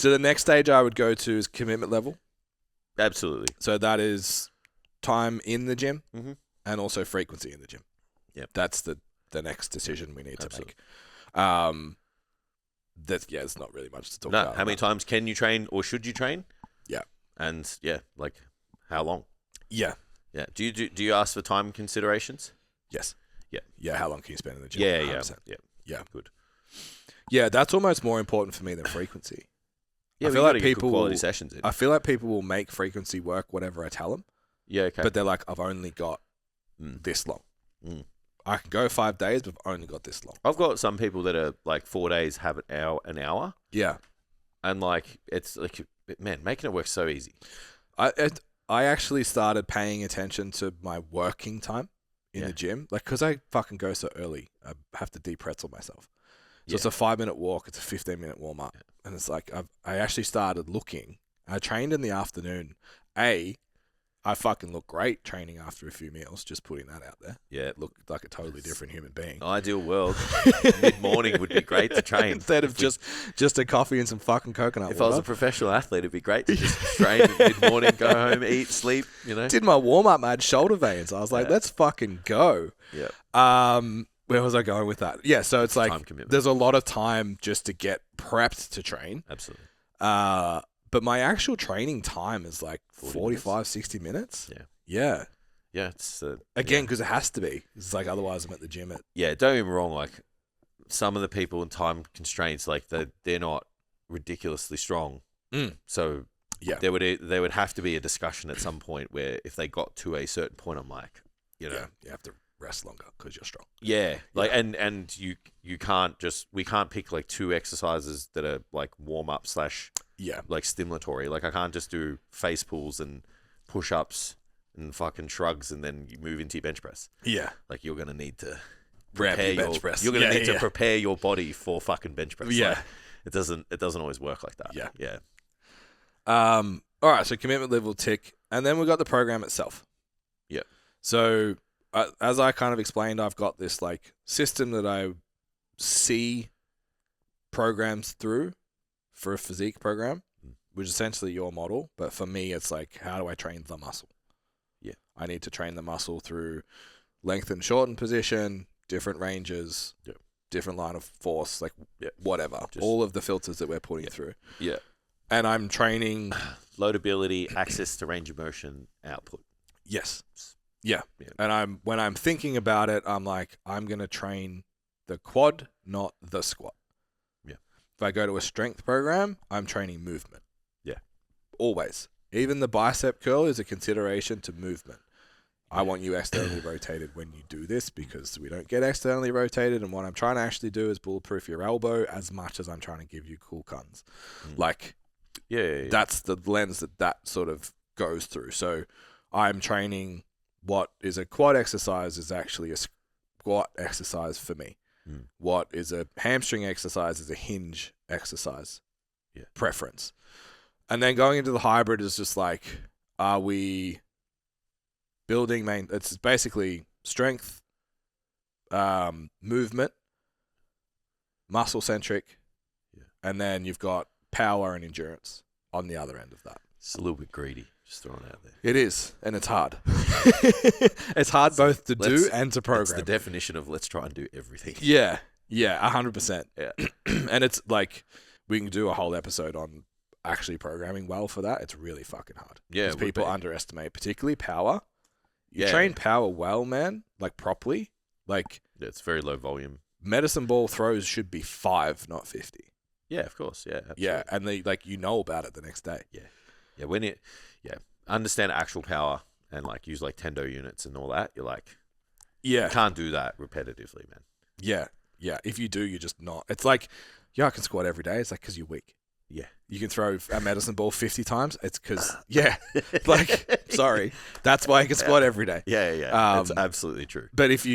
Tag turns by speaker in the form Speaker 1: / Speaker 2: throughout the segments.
Speaker 1: So the next stage I would go to is commitment level.
Speaker 2: Absolutely.
Speaker 1: So that is time in the gym
Speaker 2: Mm-hmm.
Speaker 1: and also frequency in the gym.
Speaker 2: Yep.
Speaker 1: That's the next decision we need
Speaker 2: Absolutely.
Speaker 1: to make. It's not really much to talk about.
Speaker 2: How many times can you train or should you train?
Speaker 1: Yeah.
Speaker 2: And like how long?
Speaker 1: Yeah.
Speaker 2: Yeah. Do you ask for time considerations?
Speaker 1: Yes.
Speaker 2: Yeah.
Speaker 1: Yeah. How long can you spend in the gym?
Speaker 2: Yeah.
Speaker 1: 100%.
Speaker 2: Yeah. Good.
Speaker 1: Yeah, that's almost more important for me than frequency.
Speaker 2: Yeah,
Speaker 1: I
Speaker 2: we
Speaker 1: feel
Speaker 2: gotta
Speaker 1: like
Speaker 2: get good
Speaker 1: people
Speaker 2: quality sessions in.
Speaker 1: I feel like people will make frequency work whatever I tell them,
Speaker 2: Yeah. Okay.
Speaker 1: but they're like, I've only got this long.
Speaker 2: Mm.
Speaker 1: I can go 5 days, but I've only got this long.
Speaker 2: I've got some people that are like 4 days have an hour,
Speaker 1: Yeah.
Speaker 2: and like it's like, man, making it work so easy.
Speaker 1: I actually started paying attention to my working time in the gym, like because I fucking go so early, I have to de-pretzel myself. So it's a 5-minute walk, it's a 15-minute warm up, and it's like I actually started looking. I trained in the afternoon. I fucking look great training after a few meals. Just putting that out there.
Speaker 2: Yeah.
Speaker 1: Look like a totally different human being.
Speaker 2: Ideal world. Mid-morning would be great to train.
Speaker 1: Instead of just a coffee and some fucking coconut
Speaker 2: If
Speaker 1: water.
Speaker 2: I was a professional athlete, it'd be great to just train at mid-morning, go home, eat, sleep,
Speaker 1: Did my warm-up, I had shoulder veins. I was like, let's fucking go.
Speaker 2: Yeah.
Speaker 1: Where was I going with that? Yeah, so it's like
Speaker 2: Time commitment.
Speaker 1: there's a lot of time just to get prepped to train.
Speaker 2: Absolutely.
Speaker 1: But my actual training time is like 45, 60 minutes.
Speaker 2: Yeah.
Speaker 1: Yeah.
Speaker 2: Yeah. It's
Speaker 1: Again, because it has to be. It's like otherwise I'm at the gym at...
Speaker 2: Yeah, don't get me wrong. Like some of the people in time constraints, like they're not ridiculously strong. So
Speaker 1: Yeah.
Speaker 2: there would have to be a discussion at some point where if they got to a certain point, I'm like,
Speaker 1: You have to rest longer because you're strong.
Speaker 2: Yeah, like and you can't we can't pick like 2 exercises that are like warm up / like stimulatory. Like I can't just do face pulls and push ups and fucking shrugs and then you move into your bench press.
Speaker 1: Yeah.
Speaker 2: Like you're gonna need to
Speaker 1: Prepare your bench press.
Speaker 2: You're gonna need to prepare your body for fucking bench press.
Speaker 1: Yeah.
Speaker 2: Like, it doesn't always work like that.
Speaker 1: Yeah.
Speaker 2: Yeah.
Speaker 1: All right, so commitment level tick, and then we've got the program itself.
Speaker 2: Yeah.
Speaker 1: So as I kind of explained, I've got this like system that I see programs through for a physique program, which is essentially your model. But for me, it's like, how do I train the muscle?
Speaker 2: Yeah.
Speaker 1: I need to train the muscle through lengthen, shorten position, different ranges, different line of force, like whatever. All of the filters that we're putting through.
Speaker 2: Yeah.
Speaker 1: And I'm training...
Speaker 2: Loadability, access to range of motion, output.
Speaker 1: Yes. Yeah. And when I'm thinking about it, I'm like, I'm going to train the quad, not the squat.
Speaker 2: Yeah.
Speaker 1: If I go to a strength program, I'm training movement.
Speaker 2: Yeah.
Speaker 1: Always. Even the bicep curl is a consideration to movement. I want you externally rotated when you do this because we don't get externally rotated. And what I'm trying to actually do is bulletproof your elbow as much as I'm trying to give you cool guns. Like, that's the lens that sort of goes through. So I'm training what is a quad exercise is actually a squat exercise for me. What is a hamstring exercise is a hinge exercise preference. And then going into the hybrid is just like, are we building it's basically strength, movement, muscle centric, and then you've got power and endurance on the other end of that.
Speaker 2: It's a little bit greedy, just throwing it out there.
Speaker 1: It is, and it's hard. It's hard both to do and to program.
Speaker 2: It's the definition of let's try and do everything.
Speaker 1: Yeah, 100%.
Speaker 2: Yeah.
Speaker 1: And it's like, we can do a whole episode on actually programming well for that. It's really fucking hard.
Speaker 2: Yeah,
Speaker 1: because people underestimate, particularly power. You
Speaker 2: Yeah.
Speaker 1: train power well, man, like properly. Like,
Speaker 2: It's very low volume.
Speaker 1: medicine ball throws should be 5, not 50.
Speaker 2: Yeah, of course. Yeah, absolutely.
Speaker 1: Yeah, and they about it the next day.
Speaker 2: Yeah, understand actual power and like use like tendo units and all that. You're like,
Speaker 1: Yeah,
Speaker 2: you can't do that repetitively, man.
Speaker 1: yeah. If you do, you're just not. It's like, I can squat every day. It's like because you're weak.
Speaker 2: Yeah.
Speaker 1: You can throw a medicine ball 50 times. It's because, like, sorry. That's why I can squat every day.
Speaker 2: Yeah. That's absolutely true.
Speaker 1: But if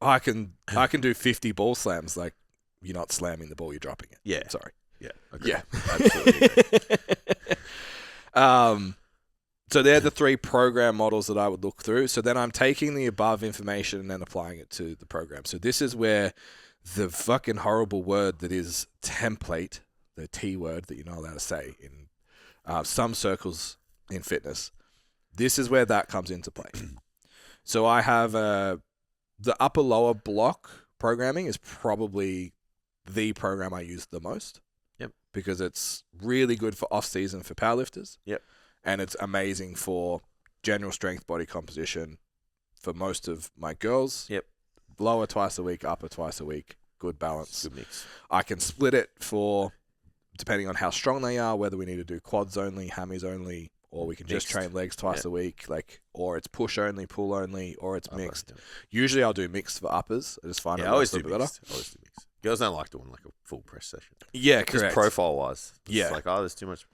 Speaker 1: I can do 50 ball slams, like, you're not slamming the ball, you're dropping it.
Speaker 2: Yeah.
Speaker 1: Sorry.
Speaker 2: Yeah. Agree.
Speaker 1: Yeah.
Speaker 2: Absolutely agree.
Speaker 1: So they're the 3 program models that I would look through. So then I'm taking the above information and then applying it to the program. So this is where the fucking horrible word that is template the T word that you're not allowed to say in some circles in fitness. This is where that comes into play. So I have the upper lower block programming is probably the program I use the most.
Speaker 2: Yep.
Speaker 1: Because it's really good for off season for powerlifters.
Speaker 2: Yep.
Speaker 1: And it's amazing for general strength, body composition for most of my girls.
Speaker 2: Yep.
Speaker 1: Lower twice a week, upper twice a week. Good balance.
Speaker 2: Good mix.
Speaker 1: I can split it for, depending on how strong they are, whether we need to do quads only, hammies only, or we can just train legs twice a week, or it's push only, pull only, or it's mixed. Yeah. Usually I'll do mixed for uppers. I just find it
Speaker 2: I always do
Speaker 1: better.
Speaker 2: Mixed. I always do mixed. Girls don't like doing like a full press session.
Speaker 1: Yeah, correct.
Speaker 2: Just profile-wise.
Speaker 1: Yeah.
Speaker 2: It's like, there's too much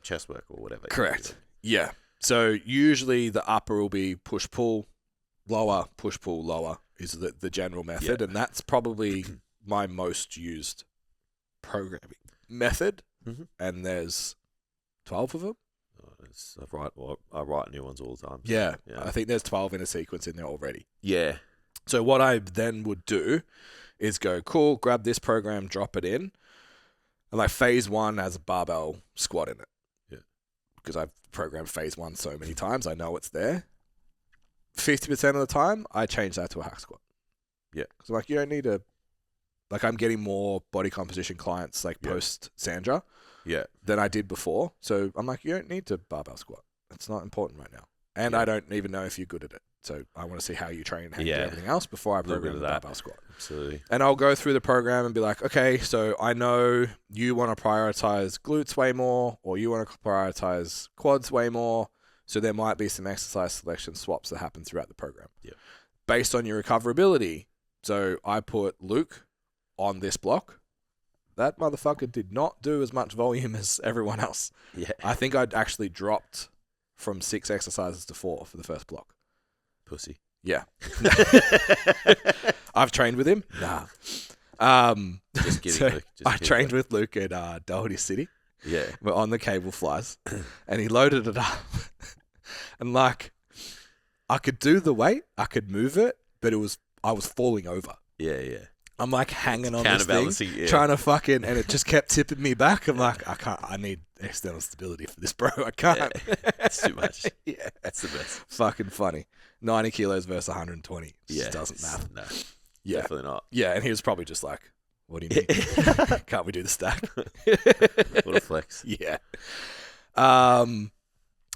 Speaker 2: chest work or whatever.
Speaker 1: Correct. Yeah. So usually the upper will be push-pull, lower, push-pull, lower is the general method, and that's probably my most used programming method, and there's 12 of them.
Speaker 2: I write new ones all the time.
Speaker 1: Yeah, I think there's 12 in a sequence in there already.
Speaker 2: Yeah.
Speaker 1: So what I then would do is go, cool, grab this program, drop it in, and like phase 1 has a barbell squat in it.
Speaker 2: Yeah.
Speaker 1: Because I've programmed phase 1 so many times, I know it's there. 50% of the time, I change that to a hack squat.
Speaker 2: Yeah.
Speaker 1: Because like, you don't need a... Like, I'm getting more body composition clients, like, post-Sandra than I did before. So I'm like, you don't need to barbell squat. It's not important right now. And I don't even know if you're good at it. So I want to see how you train and how you do everything else before I program the barbell squat.
Speaker 2: Absolutely.
Speaker 1: And I'll go through the program and be like, okay, so I know you want to prioritize glutes way more, or you want to prioritize quads way more. So there might be some exercise selection swaps that happen throughout the program.
Speaker 2: Yeah.
Speaker 1: Based on your recoverability. So I put Luke on this block. That motherfucker did not do as much volume as everyone else.
Speaker 2: Yeah.
Speaker 1: I think I'd actually dropped from 6 exercises to 4 for the first block.
Speaker 2: Pussy.
Speaker 1: Yeah. I've trained with him. Nah.
Speaker 2: Just kidding,
Speaker 1: so
Speaker 2: Luke.
Speaker 1: I trained with Luke at Doherty City.
Speaker 2: Yeah.
Speaker 1: We're on the cable flies. And he loaded it up. And like, I could do the weight. I could move it. But I was falling over.
Speaker 2: Yeah, yeah.
Speaker 1: I'm like hanging on this thing,
Speaker 2: yeah.
Speaker 1: trying to fucking, and it just kept tipping me back. I'm like, I need external stability for this, bro. I can't.
Speaker 2: Yeah. It's too much.
Speaker 1: Yeah.
Speaker 2: That's the best.
Speaker 1: Fucking funny. 90 kilos versus 120.
Speaker 2: Yeah.
Speaker 1: Just doesn't matter.
Speaker 2: No.
Speaker 1: Yeah.
Speaker 2: Definitely not.
Speaker 1: Yeah, and he was probably just like, what do you mean? Can't we do the stack?
Speaker 2: What a flex.
Speaker 1: Yeah.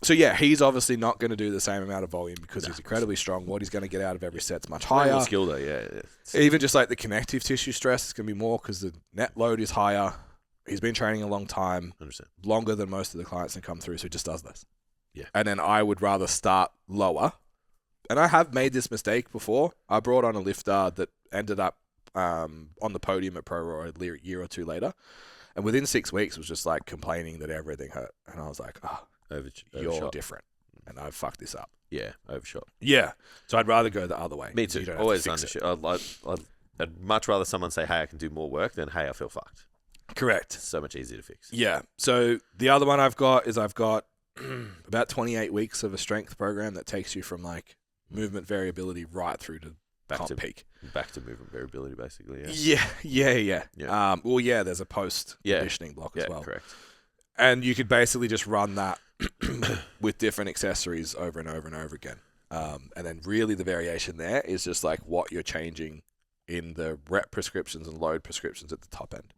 Speaker 1: So yeah, he's obviously not going to do the same amount of volume because he's incredibly strong. What he's going to get out of every set's much higher.
Speaker 2: More skill though, yeah.
Speaker 1: Even just like the connective tissue stress is going to be more because the net load is higher. He's been training a long time,
Speaker 2: 100%.
Speaker 1: longer than most of the clients that come through, so he just does this.
Speaker 2: Yeah.
Speaker 1: And then I would rather start lower. And I have made this mistake before. I brought on a lifter that ended up on the podium at Pro Raw a year or two later. And within 6 weeks was just like complaining that everything hurt. And I was like, you're different. And I've fucked this up.
Speaker 2: Yeah, overshot.
Speaker 1: Yeah. So I'd rather go the other way.
Speaker 2: Me too. Always undershoot. I'd much rather someone say, hey, I can do more work than, hey, I feel fucked.
Speaker 1: Correct.
Speaker 2: It's so much easier to fix.
Speaker 1: Yeah. So the other one I've got about 28 weeks of a strength program that takes you from like movement variability right through to comp peak.
Speaker 2: Back to movement variability, basically.
Speaker 1: Yeah. There's a post conditioning block as well.
Speaker 2: Correct.
Speaker 1: And you could basically just run that with different accessories over and over and over again. And then really the variation there is just like what you're changing in the rep prescriptions and load prescriptions at the top end.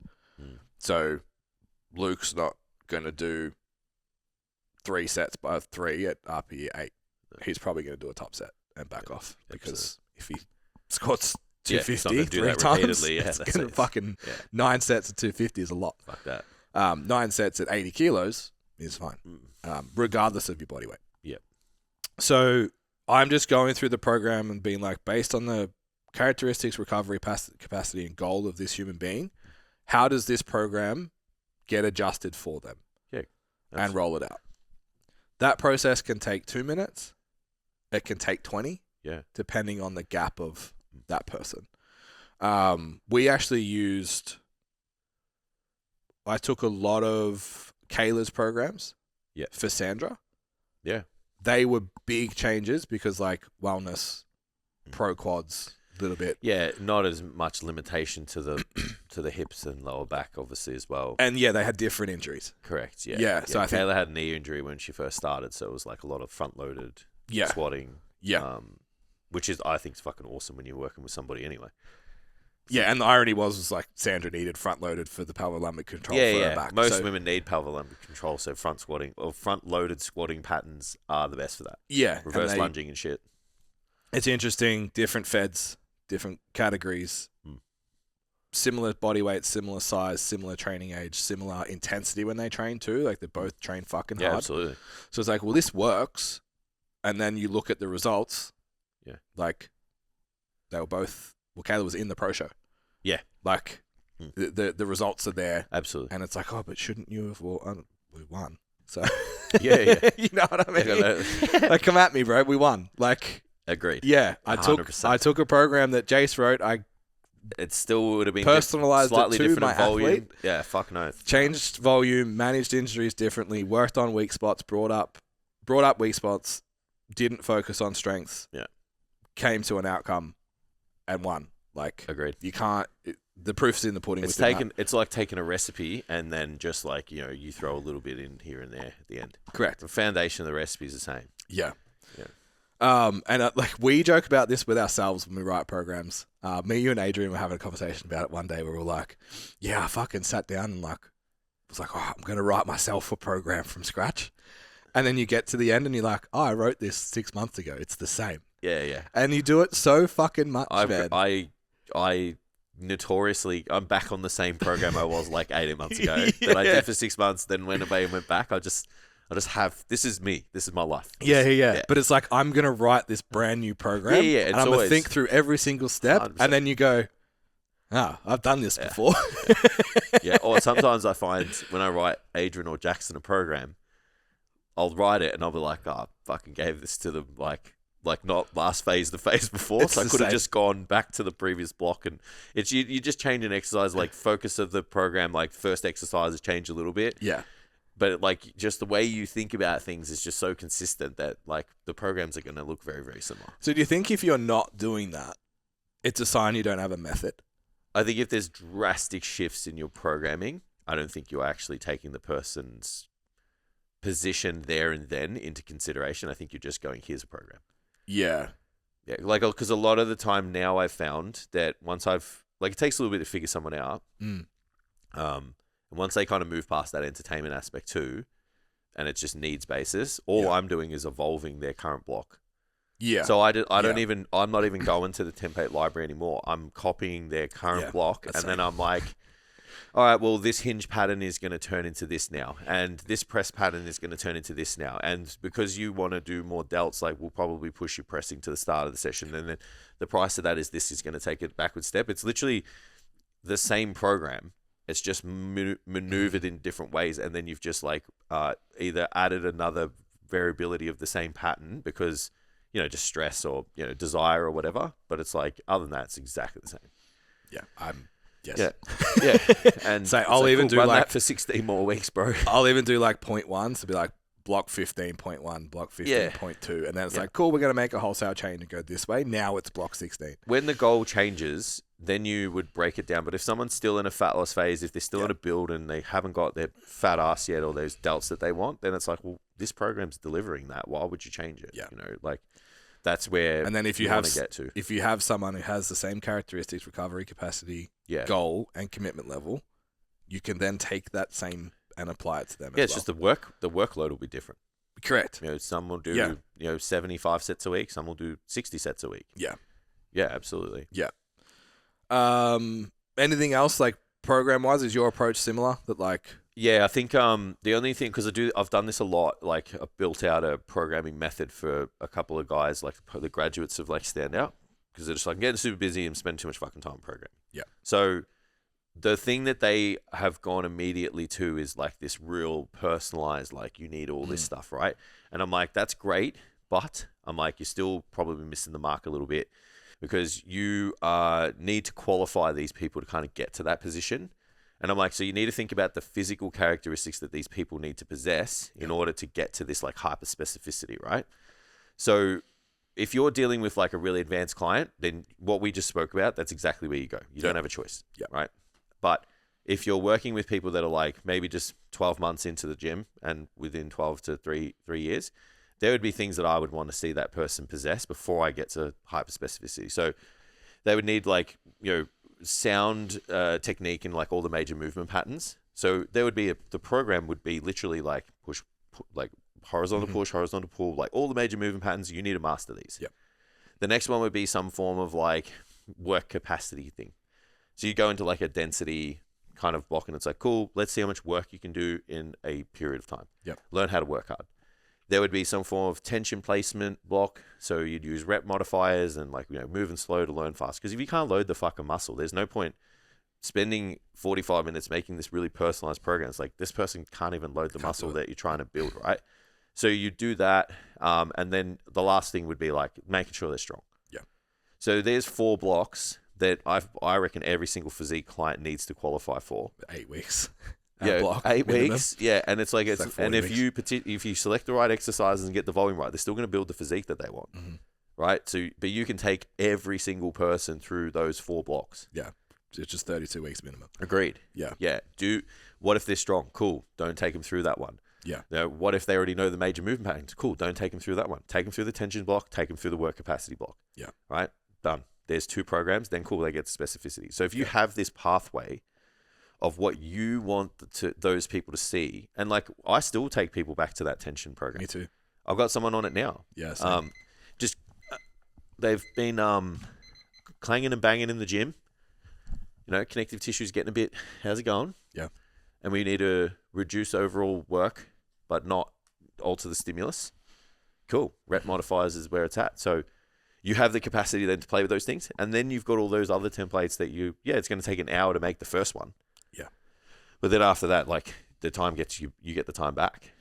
Speaker 1: So Luke's not going to do 3 sets by 3 at RPE 8. He's probably going to do a top set and back off because if he squats 250 3 times, it's going to fucking 9 sets at 250 is a lot.
Speaker 2: Fuck that.
Speaker 1: 9 sets at 80 kilos is fine, regardless of your body weight.
Speaker 2: Yep.
Speaker 1: So I'm just going through the program and being like, based on the characteristics, recovery capacity, and goal of this human being, how does this program get adjusted for them?
Speaker 2: Yeah.
Speaker 1: And roll it out. That process can take 2 minutes. It can take 20.
Speaker 2: Yeah.
Speaker 1: Depending on the gap of that person. We actually I took a lot of Kayla's programs for Sandra.
Speaker 2: Yeah.
Speaker 1: They were big changes because like wellness, pro quads, little bit.
Speaker 2: Yeah, not as much limitation to the hips and lower back, obviously, as well.
Speaker 1: And yeah, they had different injuries.
Speaker 2: Correct. Yeah.
Speaker 1: Yeah. So I think
Speaker 2: Kayla had a knee injury when she first started, so it was like a lot of front-loaded squatting.
Speaker 1: Yeah.
Speaker 2: Which is, I think, is fucking awesome when you're working with somebody anyway.
Speaker 1: Yeah, and the irony was like Sandra needed front-loaded for the pelvic control for her back.
Speaker 2: Most women need pelvic control, so front-loaded squatting patterns are the best for that.
Speaker 1: Yeah.
Speaker 2: Reverse lunging and shit.
Speaker 1: It's interesting, different feds, different categories, similar body weight, similar size, similar training age, similar intensity when they train too. Like they both train fucking hard.
Speaker 2: Yeah, absolutely.
Speaker 1: So it's like, well, this works. And then you look at the results.
Speaker 2: Yeah.
Speaker 1: Like they were both, well, Kayla was in the pro show.
Speaker 2: Yeah.
Speaker 1: Like the results are there.
Speaker 2: Absolutely.
Speaker 1: And it's like, oh, but shouldn't you have, well, we won. So
Speaker 2: yeah.
Speaker 1: You know what I mean? Like, come at me, bro. We won. Like,
Speaker 2: agreed.
Speaker 1: Yeah,
Speaker 2: 100%.
Speaker 1: I took a program that Jace wrote.
Speaker 2: It still would have been
Speaker 1: personalized
Speaker 2: slightly
Speaker 1: it to
Speaker 2: different
Speaker 1: my
Speaker 2: volume.
Speaker 1: athlete.
Speaker 2: Yeah, fuck no.
Speaker 1: Changed volume, managed injuries differently, worked on weak spots, brought up weak spots, didn't focus on strengths.
Speaker 2: Yeah,
Speaker 1: came to an outcome, and won. Like,
Speaker 2: agreed.
Speaker 1: You can't. The proof's in the pudding.
Speaker 2: It's like taking a recipe and then just like you throw a little bit in here and there at the end.
Speaker 1: Correct.
Speaker 2: The foundation of the recipe is the same.
Speaker 1: Yeah.
Speaker 2: Yeah.
Speaker 1: And like we joke about this with ourselves when we write programs. Me, you, and Adrian were having a conversation about it one day where we were like, "Yeah, I fucking sat down and like was like, oh, I'm gonna write myself a program from scratch." And then you get to the end and you're like, "Oh, I wrote this 6 months ago. It's the same."
Speaker 2: Yeah.
Speaker 1: And you do it so fucking much, man.
Speaker 2: I notoriously, I'm back on the same program I was like 18 months ago that I did for 6 months. Then went away and went back. I just have, this is me. This is my life.
Speaker 1: Yeah. But it's like, I'm going to write this brand new program.
Speaker 2: Yeah.
Speaker 1: And I'm going to think through every single step.
Speaker 2: 100%.
Speaker 1: And then you go, I've done this before.
Speaker 2: Yeah. Or sometimes I find when I write Adrian or Jackson a program, I'll write it and I'll be like, I fucking gave this to them like not last phase, the phase before. So I could have just gone back to the previous block, and it's you just change an exercise, like focus of the program, like first exercises change a little bit.
Speaker 1: Yeah.
Speaker 2: But like just the way you think about things is just so consistent that like the programs are going to look very, very similar.
Speaker 1: So do you think if you're not doing that, it's a sign you don't have a method?
Speaker 2: I think if there's drastic shifts in your programming, I don't think you're actually taking the person's position there and then into consideration. I think you're just going, here's a program.
Speaker 1: Yeah.
Speaker 2: Yeah, like, because a lot of the time now I've found that once it takes a little bit to figure someone out. And once they kind of move past that entertainment aspect too, and it's just needs basis, all I'm doing is evolving their current block.
Speaker 1: Yeah.
Speaker 2: So I'm not even going to the template library anymore. I'm copying their current block, and then I'm like, all right, well, this hinge pattern is going to turn into this now, and this press pattern is going to turn into this now. And because you want to do more delts, like we'll probably push you pressing to the start of the session, and then the price of that is this is going to take a backward step. It's literally the same program. It's just maneuvered in different ways, and then you've just like either added another variability of the same pattern because just stress or desire or whatever. But it's like other than that, it's exactly the same.
Speaker 1: Yeah,
Speaker 2: Yes. Yeah. And
Speaker 1: so I'll even do
Speaker 2: run
Speaker 1: like
Speaker 2: that for 16 more weeks, bro.
Speaker 1: I'll even do like 0.1, so be like block 15.1, block 15.2, and then it's like, cool, we're gonna make a wholesale change and go this way. Now it's block 16.
Speaker 2: When the goal changes, then you would break it down. But if someone's still in a fat loss phase, if they're still in a build and they haven't got their fat ass yet or those delts that they want, then it's like, well, this program's delivering that. Why would you change it?
Speaker 1: Yeah.
Speaker 2: Like that's where.
Speaker 1: And then if you
Speaker 2: want to get to,
Speaker 1: if you have someone who has the same characteristics, recovery capacity, goal, and commitment level, you can then take that same and apply it to them.
Speaker 2: Yeah, it's just the workload will be different.
Speaker 1: Correct.
Speaker 2: Some will do 75 sets a week. Some will do 60 sets a week.
Speaker 1: Yeah.
Speaker 2: Yeah, absolutely.
Speaker 1: Yeah. Anything else like program wise? Is your approach similar? That like.
Speaker 2: Yeah, I think the only thing, because I've done this a lot, like I've built out a programming method for a couple of guys, like the graduates of like Standout, because they're just like, I'm getting super busy and spend too much fucking time programming.
Speaker 1: Yeah.
Speaker 2: So the thing that they have gone immediately to is like this real personalized, like you need all this stuff, right? And I'm like, that's great, but I'm like, you're still probably missing the mark a little bit because you need to qualify these people to kind of get to that position. And I'm like, so you need to think about the physical characteristics that these people need to possess in order to get to this like hyper specificity, right? So if you're dealing with like a really advanced client, then what we just spoke about, that's exactly where you go. You don't have a choice, right? But if you're working with people that are like maybe just 12 months into the gym and within 12 to 3 years, there would be things that I would want to see that person possess before I get to hyper specificity. So they would need like, sound technique and like all the major movement patterns. So there would be the program would be literally like like horizontal push, horizontal pull, like all the major movement patterns. You need to master these.
Speaker 1: Yep.
Speaker 2: The next one would be some form of like work capacity thing. So you go into like a density kind of block and it's like, cool, let's see how much work you can do in a period of time.
Speaker 1: Yep.
Speaker 2: Learn how to work hard. There would be some form of tension placement block. So you'd use rep modifiers and like, moving slow to learn fast. Because if you can't load the fucking muscle, there's no point spending 45 minutes making this really personalized program. It's like this person can't even load the muscle that you're trying to build, right? So you do that. And then the last thing would be like making sure they're strong.
Speaker 1: Yeah.
Speaker 2: So there's 4 blocks that I reckon every single physique client needs to qualify for.
Speaker 1: 8 weeks.
Speaker 2: Yeah, 8
Speaker 1: minimum.
Speaker 2: weeks. Yeah, and it's like and if
Speaker 1: weeks.
Speaker 2: if you select the right exercises and get the volume right, they're still going to build the physique that they want, right? So, but you can take every single person through those 4 blocks.
Speaker 1: Yeah, it's just 32 weeks minimum.
Speaker 2: Agreed.
Speaker 1: Yeah.
Speaker 2: Yeah. What if they're strong? Cool. Don't take them through that one.
Speaker 1: Yeah.
Speaker 2: Now, what if they already know the major movement patterns? Cool. Don't take them through that one. Take them through the tension block. Take them through the work capacity block.
Speaker 1: Yeah.
Speaker 2: Right. Done. There's 2 programs. Then cool. They get to specificity. So if you have this pathway of what you want those people to see. And like, I still take people back to that tension program.
Speaker 1: Me too.
Speaker 2: I've got someone on it now.
Speaker 1: Yeah. Same.
Speaker 2: They've been clanging and banging in the gym. Connective tissue's getting a bit, how's it going?
Speaker 1: Yeah.
Speaker 2: And we need to reduce overall work, but not alter the stimulus. Cool. Rep modifiers is where it's at. So you have the capacity then to play with those things. And then you've got all those other templates that it's going to take an hour to make the first one.
Speaker 1: Yeah.
Speaker 2: But then after that, like the time gets you get the time back.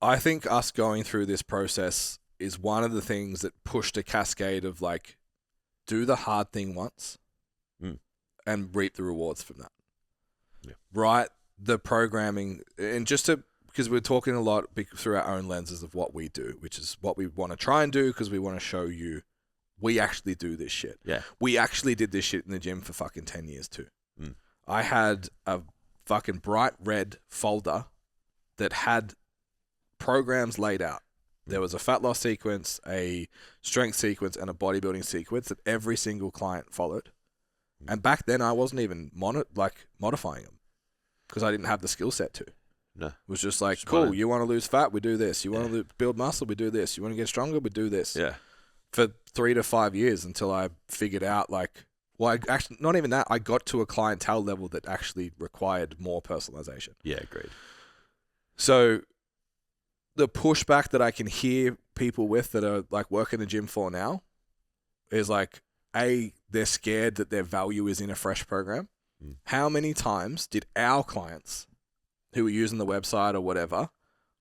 Speaker 1: I think us going through this process is one of the things that pushed a cascade of like, do the hard thing once and reap the rewards from that.
Speaker 2: Yeah.
Speaker 1: Write the programming, and because we're talking a lot through our own lenses of what we do, which is what we want to try and do because we want to show you we actually do this shit.
Speaker 2: Yeah.
Speaker 1: We actually did this shit in the gym for fucking 10 years too.
Speaker 2: Mm.
Speaker 1: I had a fucking bright red folder that had programs laid out. There was a fat loss sequence, a strength sequence, and a bodybuilding sequence that every single client followed. And back then, I wasn't even modifying them because I didn't have the skill set to.
Speaker 2: No.
Speaker 1: It was just like, cool, you want to lose fat, we do this. You want to build muscle, we do this. You want to get stronger, we do this.
Speaker 2: Yeah.
Speaker 1: For 3 to 5 years until I figured out not even that, I got to a clientele level that actually required more personalization.
Speaker 2: Yeah, agreed.
Speaker 1: So the pushback that I can hear people with that are like working the gym for now is like, they're scared that their value is in a fresh program. How many times did our clients who were using the website or whatever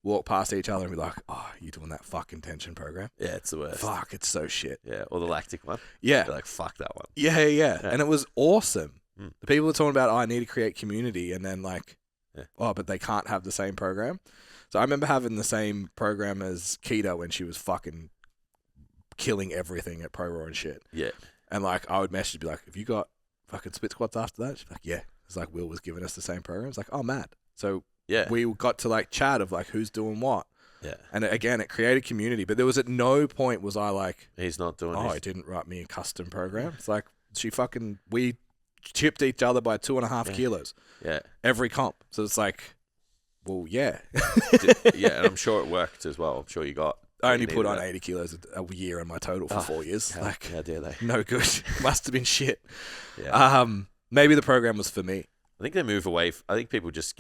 Speaker 1: walk past each other and be like, oh, you doing that fucking tension program?
Speaker 2: Yeah, it's the worst.
Speaker 1: Fuck, it's so shit.
Speaker 2: Yeah, or the lactic one.
Speaker 1: Yeah.
Speaker 2: You're like, fuck that one.
Speaker 1: Yeah. And it was awesome. The people are talking about, I need to create community, and then like, but they can't have the same program. So I remember having the same program as Keita when she was fucking killing everything at Pro Raw and shit.
Speaker 2: Yeah.
Speaker 1: And like, I would message, be like, have you got fucking split squats after that? She'd be like, yeah. It's like, Will was giving us the same program. It's like, oh, mad. So we got to like chat of like, who's doing what.
Speaker 2: Yeah.
Speaker 1: And again, it created community. But there was at no point was I like,
Speaker 2: he's not doing
Speaker 1: he didn't write me a custom program. It's like, we chipped each other by 2.5 kilos.
Speaker 2: Yeah.
Speaker 1: Every comp. So it's like, well, yeah.
Speaker 2: Yeah, and I'm sure it worked as well. I'm sure you got.
Speaker 1: I only put on 80 kilos a year in my total for 4 years.
Speaker 2: How dare they?
Speaker 1: No good. Must have been shit.
Speaker 2: Yeah.
Speaker 1: Maybe the program was for me.
Speaker 2: I think they move away. I think people just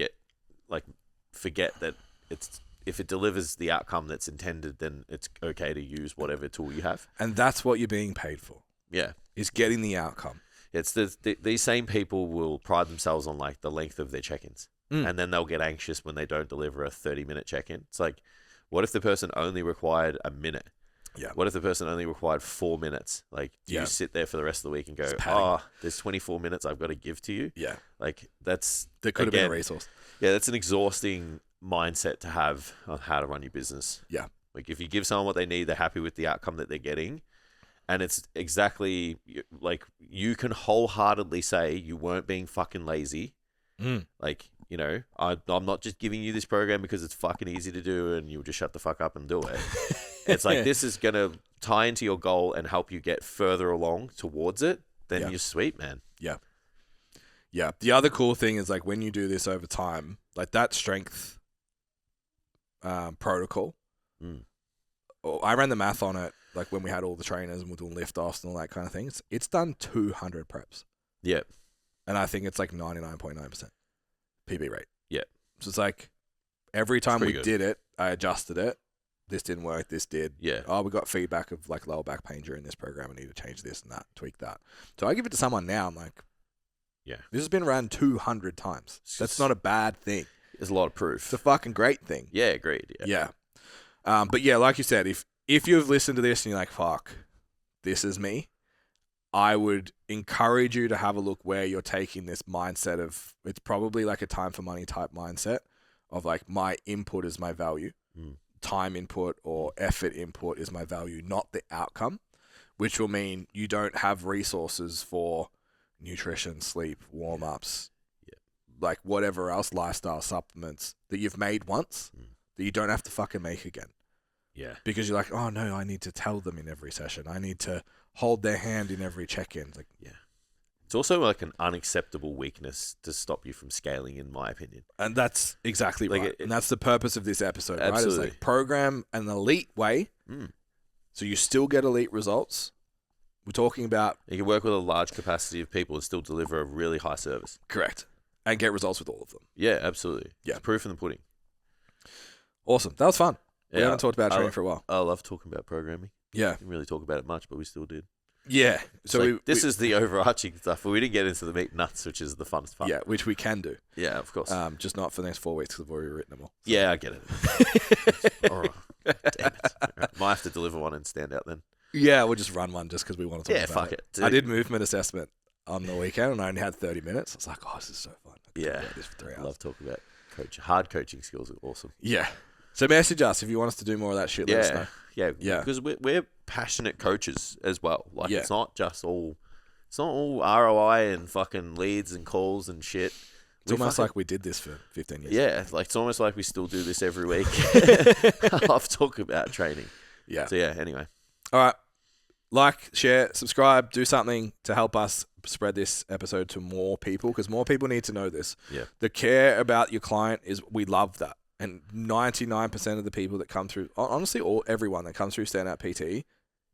Speaker 2: forget that if it delivers the outcome that's intended, then it's okay to use whatever tool you have.
Speaker 1: And that's what you're being paid for.
Speaker 2: Yeah.
Speaker 1: Is getting the outcome.
Speaker 2: It's these same people will pride themselves on like the length of their check-ins. And then they'll get anxious when they don't deliver a 30-minute check-in. It's like, what if the person only required a minute?
Speaker 1: Yeah.
Speaker 2: What if the person only required 4 minutes? Like, do you sit there for the rest of the week and go, there's 24 minutes I've got to give to you?
Speaker 1: Yeah.
Speaker 2: Like, that
Speaker 1: could have been a resource.
Speaker 2: Yeah, that's an exhausting mindset to have on how to run your business.
Speaker 1: Yeah.
Speaker 2: Like if you give someone what they need, they're happy with the outcome that they're getting. And it's exactly like you can wholeheartedly say you weren't being fucking lazy. Like, you know, I'm not just giving you this program because it's fucking easy to do and you'll just shut the fuck up and do it. It's like this is going to tie into your goal and help you get further along towards it. Then you're sweet, man.
Speaker 1: Yeah. Yeah. The other cool thing is like when you do this over time, like that strength protocol, I ran the math on it, like when we had all the trainers and we're doing lift offs and all that kind of things. It's done 200 preps.
Speaker 2: Yeah.
Speaker 1: And I think it's like 99.9% PB rate.
Speaker 2: Yeah.
Speaker 1: So it's like every time we did it, I adjusted it. This didn't work. This did.
Speaker 2: Yeah.
Speaker 1: Oh, we got feedback of like lower back pain during this program. I need to change this and that, tweak that. So I give it to someone now. I'm like,
Speaker 2: yeah,
Speaker 1: this has been run 200 times. That's not a bad thing.
Speaker 2: There's a lot of proof.
Speaker 1: It's a fucking great thing.
Speaker 2: Yeah, agreed.
Speaker 1: Yeah. But yeah, like you said, if you've listened to this and you're like, fuck, this is me, I would encourage you to have a look where you're taking this mindset of, it's probably like a time for money type mindset of like, my input is my value. Time input or effort input is my value, not the outcome, which will mean you don't have resources for nutrition, sleep, warm-ups, like whatever else, lifestyle supplements that you've made once that you don't have to fucking make again.
Speaker 2: Yeah.
Speaker 1: Because you're like, oh no, I need to tell them in every session. I need to hold their hand in every check-in. It's like,
Speaker 2: yeah. It's also like an unacceptable weakness to stop you from scaling, in my opinion.
Speaker 1: And that's exactly
Speaker 2: like
Speaker 1: right. And that's the purpose of this episode,
Speaker 2: absolutely.
Speaker 1: Right? It's like program an elite way so you still get elite results. We're talking about...
Speaker 2: You can work with a large capacity of people and still deliver a really high service.
Speaker 1: Correct. And get results with all of them.
Speaker 2: Yeah, absolutely.
Speaker 1: Yeah.
Speaker 2: It's proof in the pudding.
Speaker 1: Awesome. That was fun.
Speaker 2: Yeah,
Speaker 1: we haven't talked about training for a while.
Speaker 2: I love talking about programming.
Speaker 1: Yeah.
Speaker 2: Didn't really talk about it much, but we still did.
Speaker 1: Yeah.
Speaker 2: So like, this is the overarching stuff, but we didn't get into the meat and nuts, which is the funnest part.
Speaker 1: Yeah, which we can do.
Speaker 2: Yeah, of course.
Speaker 1: Just not for the next 4 weeks because I've already written them all.
Speaker 2: So. Yeah, I get it. All right. Damn it. Right. Might have to deliver one and stand out then.
Speaker 1: Yeah, we'll just run one just because we want to talk about
Speaker 2: fuck it.
Speaker 1: I did movement assessment on the weekend and I only had 30 minutes. I was like, oh, this is so fun.
Speaker 2: Yeah.
Speaker 1: This for 3 hours.
Speaker 2: I love talking about hard coaching skills are awesome.
Speaker 1: Yeah. So message us if you want us to do more of that shit. Let us know.
Speaker 2: Yeah. Because we're passionate coaches as well. Like it's not all ROI and fucking leads and calls and shit.
Speaker 1: It's almost like we did this for 15 years.
Speaker 2: Yeah, like it's almost like we still do this every week. I love talking about training.
Speaker 1: Yeah.
Speaker 2: So yeah, anyway.
Speaker 1: All right. Like, share, subscribe, do something to help us spread this episode to more people because more people need to know this.
Speaker 2: Yeah.
Speaker 1: The care about your client we love that. And 99% of the people that come through, honestly, everyone that comes through Standout PT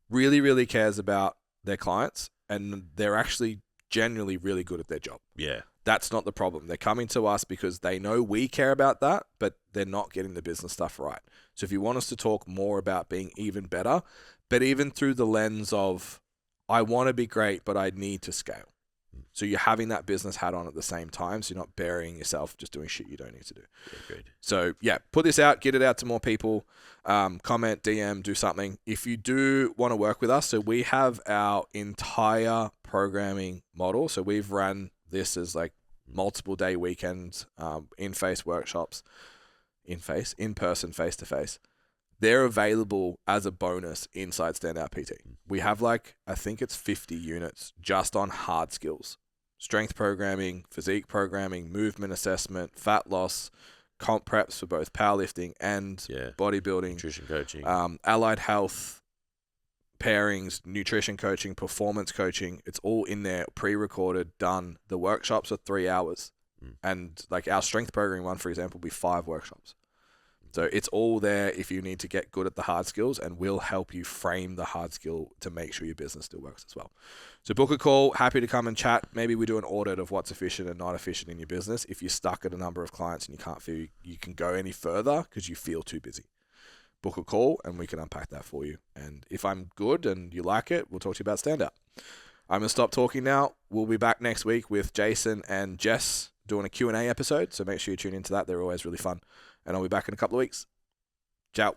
Speaker 1: really, really cares about their clients and they're actually genuinely really good at their job.
Speaker 2: Yeah.
Speaker 1: That's not the problem. They're coming to us because they know we care about that, but they're not getting the business stuff right. So if you want us to talk more about being even better, but even through the lens of, I want to be great, but I need to scale. So you're having that business hat on at the same time, so you're not burying yourself just doing shit you don't need to do.
Speaker 2: Yeah, good.
Speaker 1: So yeah, put this out, get it out to more people, comment, DM, do something. If you do want to work with us, so we have our entire programming model. So we've run this as like multiple day weekends, in-face workshops, in-person, face-to-face. They're available as a bonus inside Standout PT. We have I think it's 50 units just on hard skills. Strength programming, physique programming, movement assessment, fat loss, comp preps for both powerlifting and bodybuilding.
Speaker 2: Nutrition coaching.
Speaker 1: Allied health, pairings, nutrition coaching, performance coaching. It's all in there, pre-recorded, done. The workshops are 3 hours. And our strength programming one, for example, will be 5 workshops. So it's all there if you need to get good at the hard skills, and we'll help you frame the hard skill to make sure your business still works as well. So book a call. Happy to come and chat. Maybe we do an audit of what's efficient and not efficient in your business. If you're stuck at a number of clients and you can't feel you can go any further because you feel too busy, book a call and we can unpack that for you. And if I'm good and you like it, we'll talk to you about Stand Up. I'm going to stop talking now. We'll be back next week with Jason and Jess doing a Q&A episode. So make sure you tune into that. They're always really fun. And I'll be back in a couple of weeks. Ciao.